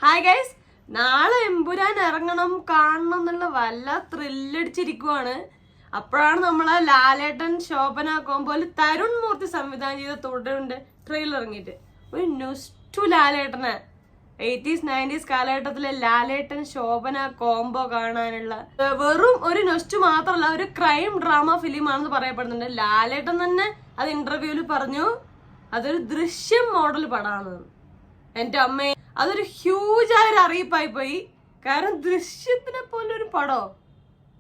Hi guys, നാളെ എമ്പുരാൻ ഇറങ്ങണം കാണണം എന്നുള്ള വല്ല ത്രില്ലടിച്ചിരിക്കുവാണ്. അപ്പോഴാണ് നമ്മളെ ലാലേട്ടൻ ശോഭന കോംബോയിൽ തരുൺ മൂർത്തി സംവിധാനം ചെയ്ത തുടരുണ്ട് ട്രെയിലർ ഇറങ്ങിയിട്ട്. ഒരു നൊസ്റ്റു ലാലേട്ടന് 80s 90s കാലഘട്ടത്തിലെ ലാലേട്ടൻ ശോഭന കോംബോ കാണാനുള്ള വെറും ഒരു നൊസ്റ്റു മാത്രമല്ല, ഒരു ക്രൈം ഡ്രാമ ഫിലിം ആണെന്ന് പറയപ്പെടുന്നുണ്ട്. ലാലേട്ടൻ തന്നെ അത് ഇന്റർവ്യൂവിൽ പറഞ്ഞു അതൊരു ദൃശ്യം മോഡൽ പടാണെന്ന്. എന്റെ അമ്മയെ, അതൊരു ഹ്യൂജായ ഒരു അറിയിപ്പായി പോയി. കാരണം ദൃശ്യത്തിനെ പോലെ ഒരു പടോ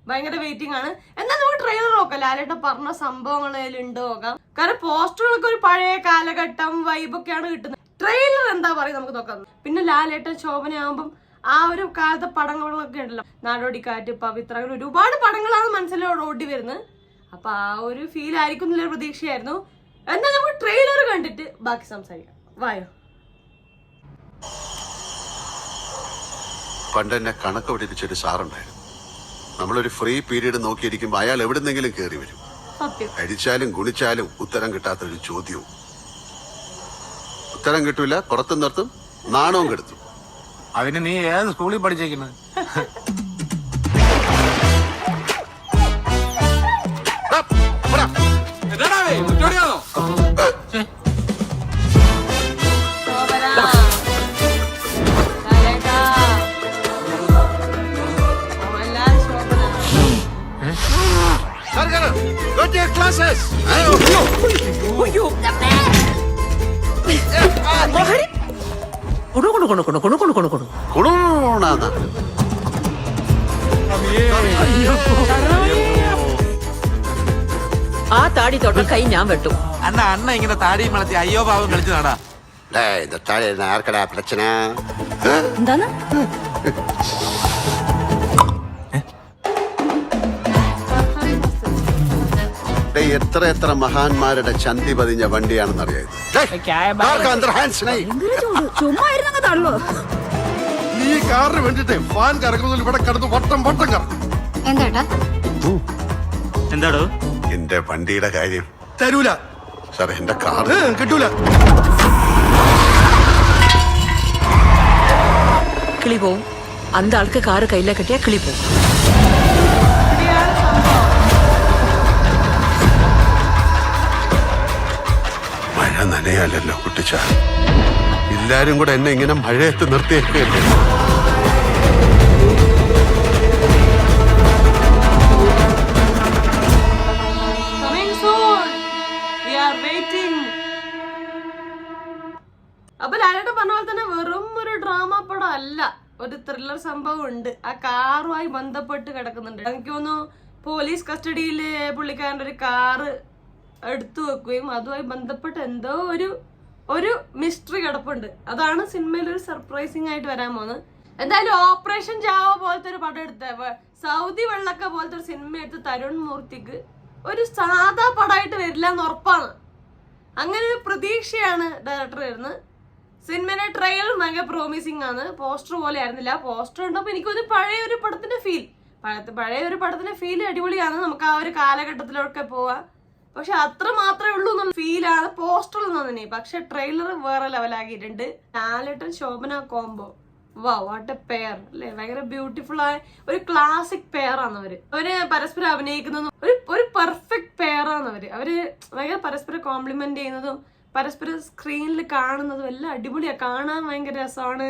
ഭയങ്കര വെയിറ്റിംഗ് ആണ്. എന്നാൽ നമുക്ക് ട്രെയിലർ നോക്കാം, ലാലേട്ടൻ പറഞ്ഞ സംഭവങ്ങൾ ഉണ്ട് നോക്കാം. കാരണം പോസ്റ്ററുകളൊക്കെ ഒരു പഴയ കാലഘട്ടം വൈബൊക്കെയാണ് കിട്ടുന്നത്. ട്രെയിലർ എന്താ പറയുക നമുക്ക് നോക്കാം. പിന്നെ ലാലേട്ടൻ ശോഭനയാകുമ്പം ആ ഒരു കാലത്തെ പടങ്ങളൊക്കെ ഉണ്ടല്ലോ, നാടോടിക്കാറ്റ്, പവിത്ര, അങ്ങനെ ഒരുപാട് പടങ്ങളാണ് മനസ്സിലോട് ഓടി വരുന്നത്. അപ്പൊ ആ ഒരു ഫീൽ ആയിരിക്കും എന്നുള്ള പ്രതീക്ഷയായിരുന്നു. എന്നാൽ നമുക്ക് ട്രെയിലർ കണ്ടിട്ട് ബാക്കി സംസാരിക്കാം. വായോ. പണ്ട് എന്നെ കണക്ക് പഠിപ്പിച്ചൊരു സാറുണ്ടായിരുന്നു. നമ്മളൊരു ഫ്രീ പീരീഡ് നോക്കിയിരിക്കുമ്പോ അയാൾ എവിടുന്നെങ്കിലും കയറി വരും. അടിച്ചാലും ഗുണിച്ചാലും ഉത്തരം കിട്ടാത്തൊരു ചോദ്യവും. ഉത്തരം കിട്ടൂല, പുറത്തും നിർത്തും, നാണവും കെടുത്തും. അതിന് നീ ഏത് സ്കൂളിൽ പഠിച്ചേക്കുന്നത്? ആ താടി തൊട്ട കൈ ഞാൻ വെട്ടും. അണ്ണ ഇങ്ങനെ താടിയും വളർത്തി അയ്യോ പാവം കളിച്ചു നടാ. ആർക്കടാ പ്രശ്ന? എന്താണ്? എത്ര എത്ര മഹാന്മാരുടെ ചന്തി പതിഞ്ഞ വണ്ടിയാണെന്നറിയാം. നീ കാറിന് വേണ്ടിട്ട് ഫാൻ കറങ്ങുന്നതിൽ ഇവിടെ കിടന്ന് വട്ടം വട്ടം കറങ്ങും. എന്താടോ എന്റെ വണ്ടിയുടെ കാര്യം? തരൂല സാർ, എന്റെ കാറ് കിട്ടൂല. കിളി പോവും. അന്ത ആൾക്ക് കാറ് കയ്യിലെ കെട്ടിയാ കിളി പോവും. മഴ നനയാലല്ലോ കുട്ടിച്ച. എല്ലാരും കൂടെ എന്നെ ഇങ്ങനെ മഴയത്ത് നിർത്തിയേക്കല്ലേ. അപ്പൊ ലാലേട്ടൻ പറഞ്ഞ പോലെ തന്നെ വെറും ഒരു ഡ്രാമ പടം അല്ല, ഒരു ത്രില്ലർ സംഭവം ഉണ്ട്. ആ കാറുമായി ബന്ധപ്പെട്ട് കിടക്കുന്നുണ്ട്. എനിക്ക് തോന്നുന്നു പോലീസ് കസ്റ്റഡിയില് പുള്ളിക്കാരൻ്റെ ഒരു കാറ് എടുത്തു വെക്കുകയും അതുമായി ബന്ധപ്പെട്ട് എന്തോ ഒരു മിസ്റ്ററി കിടപ്പുണ്ട്. അതാണ് സിനിമയിൽ ഒരു സർപ്രൈസിങ് ആയിട്ട് വരാൻ പോകുന്നത്. എന്തായാലും ഓപ്പറേഷൻ ജാവ പോലത്തെ ഒരു പടം എടുത്ത സൗദി വെള്ളക്ക പോലത്തെ ഒരു സിനിമ എടുത്ത് തരുൺ മൂർത്തിക്ക് ഒരു സാധാ പടമായിട്ട് വരില്ല എന്ന് ഉറപ്പാണ്. അങ്ങനെ ഒരു പ്രതീക്ഷയാണ് ഡയറക്ടർ വരുന്നത്. സിനിമയുടെ ട്രെയിലർ ഭയങ്കര പ്രോമിസിങ് ആണ്. പോസ്റ്റർ പോലെ ആയിരുന്നില്ല. പോസ്റ്റർ ഉണ്ടപ്പോൾ എനിക്കൊരു പഴയ ഒരു പടത്തിന്റെ ഫീൽ അടിപൊളിയാണ്. നമുക്ക് ആ ഒരു കാലഘട്ടത്തിലൊക്കെ പോവാം. പക്ഷെ അത്ര മാത്രമേ ഉള്ളൂ ഫീലാണ് പോസ്റ്ററിൽ തന്നെ. പക്ഷെ ട്രെയിലർ വേറെ ലെവലാക്കിയിട്ടുണ്ട്. Lalettan Shobana combo, what a pair അല്ലെ. ഭയങ്കര ബ്യൂട്ടിഫുൾ ആയ ഒരു ക്ലാസിക് പെയർ ആണ് അവര് പരസ്പരം അഭിനയിക്കുന്നതും ഒരു പെർഫെക്റ്റ് പെയർ ആണ് അവര് ഭയങ്കര പരസ്പരം കോംപ്ലിമെന്റ് ചെയ്യുന്നതും പരസ്പരം സ്ക്രീനിൽ കാണുന്നതും എല്ലാം അടിപൊളിയാണ്. കാണാൻ ഭയങ്കര രസമാണ്.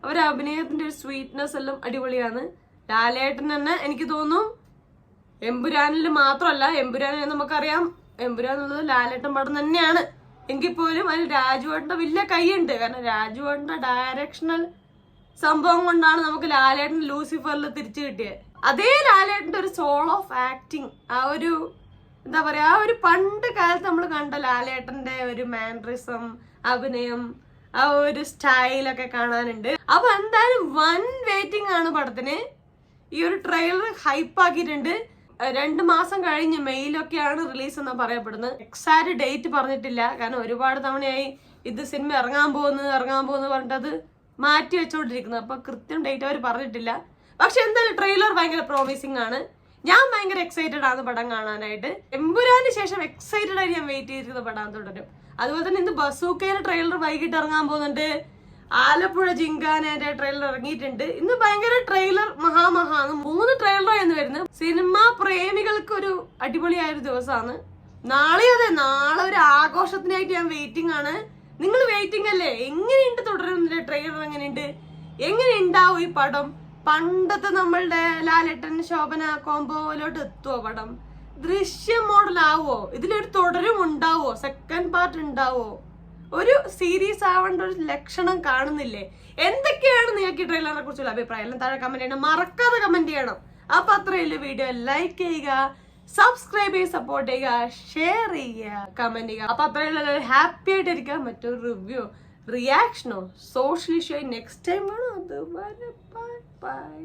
അവരുടെ അഭിനയത്തിന്റെ ഒരു സ്വീറ്റ്നെസ് എല്ലാം അടിപൊളിയാണ്. ലാലേട്ടൻ തന്നെ എനിക്ക് തോന്നുന്നു എമ്പുരാനിൽ മാത്രമല്ല, എമ്പുരാനിൽ നമുക്കറിയാം എമ്പുരാൻ എന്നുള്ളത് ലാലേട്ടൻ പടം തന്നെയാണ്. എങ്കിൽ പോലും അതിൽ രാജുവേട്ടന്റെ വലിയ കൈയുണ്ട്. കാരണം രാജുവേട്ടന്റെ ഡയറക്ഷണൽ സംഭവം കൊണ്ടാണ് നമുക്ക് ലാലേട്ടൻ ലൂസിഫറിൽ തിരിച്ചു കിട്ടിയത്. അതേ ലാലേട്ടന്റെ ഒരു സോൾ ഓഫ് ആക്ടിങ്, ആ ഒരു എന്താ പറയാ, ആ ഒരു പണ്ട് കാലത്ത് നമ്മൾ കണ്ട ലാലേട്ടന്റെ ഒരു മാനറിസം, അഭിനയം, ആ ഒരു സ്റ്റൈലൊക്കെ കാണാനുണ്ട്. അപ്പൊ എന്തായാലും വൻ വെയിറ്റിംഗ് ആണ് പടത്തിന്. ഈ ഒരു ട്രെയിലർ ഹൈപ്പ് ആക്കിയിട്ടുണ്ട്. 2 മാസം കഴിഞ്ഞ് മെയിലൊക്കെയാണ് റിലീസ് എന്നാ പറയപ്പെടുന്നത്. എക്സാക്ട് ഡേറ്റ് പറഞ്ഞിട്ടില്ല. കാരണം ഒരുപാട് തവണയായി ഇത് സിനിമ ഇറങ്ങാൻ പോകുന്നു പറഞ്ഞിട്ടത് മാറ്റി വെച്ചോണ്ടിരിക്കുന്നത്. അപ്പൊ കൃത്യം ഡേറ്റ് അവർ പറഞ്ഞിട്ടില്ല. പക്ഷെ എന്തായാലും ട്രെയിലർ ഭയങ്കര പ്രോമിസിങ് ആണ്. ഞാൻ ഭയങ്കര എക്സൈറ്റഡ് ആണ് പടം കാണാനായിട്ട്. എമ്പുരാന് ശേഷം എക്സൈറ്റഡ് ആയി ഞാൻ വെയിറ്റ് ചെയ്തിരിക്കുന്ന പടം തുടരും. അതുപോലെ തന്നെ ഇന്ന് ബസൂക്കയുടെ ട്രെയിലർ വൈകിട്ട് ഇറങ്ങാൻ പോകുന്നുണ്ട്. ആലപ്പുഴ ജിങ്കാനയുടെ ട്രെയിലർ ഇറങ്ങിയിട്ടുണ്ട്. ഇന്ന് ഭയങ്കര ട്രെയിലർ മഹാമഹാന്ന് 3 ട്രെയിലർ എന്ന് വരുന്നത്. സിനിമാ പ്രേമികൾക്ക് ഒരു അടിപൊളിയായ ഒരു ദിവസമാണ് നാളെ. അതെ, നാളെ ഒരു ആഘോഷത്തിനായിട്ട് ഞാൻ വെയിറ്റിംഗ് ആണ്. നിങ്ങൾ വെയിറ്റിംഗ് അല്ലേ? എങ്ങനെയുണ്ട് തുടരുന്നില്ല ട്രെയിലർ? എങ്ങനെ ഉണ്ടാവും ഈ പടം? പണ്ടത്തെ നമ്മളുടെ ലാലേട്ടൻ ശോഭന കോംബോയിലോട്ട് എത്തുവോ പടം? ദൃശ്യം മോഡൽ ആവോ? ഇതിലൊരു തുടരും ഉണ്ടാവോ? സെക്കൻഡ് പാർട്ട് ഉണ്ടാവോ? ഒരു സീരീസ് ആവേണ്ട ഒരു ലക്ഷണം കാണുന്നില്ലേ? എന്തൊക്കെയാണ് നിങ്ങൾക്ക് ഈ ട്രെയിലറിനെ കുറിച്ചുള്ള അഭിപ്രായം? എല്ലാം താഴെ കമന്റ് ചെയ്യണം, മറക്കാതെ കമന്റ് ചെയ്യണം. അപ്പൊ അത്രയുള്ള വീഡിയോ ലൈക്ക് ചെയ്യുക, സബ്സ്ക്രൈബ് ചെയ്യുക, സപ്പോർട്ട് ചെയ്യുക, ഷെയർ ചെയ്യുക, കമന്റ് ചെയ്യുക. അപ്പൊ അത്രയുള്ള ഹാപ്പി ആയിട്ടിരിക്കാം. മറ്റൊരു റിവ്യൂ റിയാക്ഷനോ സോഷ്യൽ ഇഷ്യൂ നെക്സ്റ്റ് ടൈം വേണോ? അതുവരെ ബൈ ബൈ.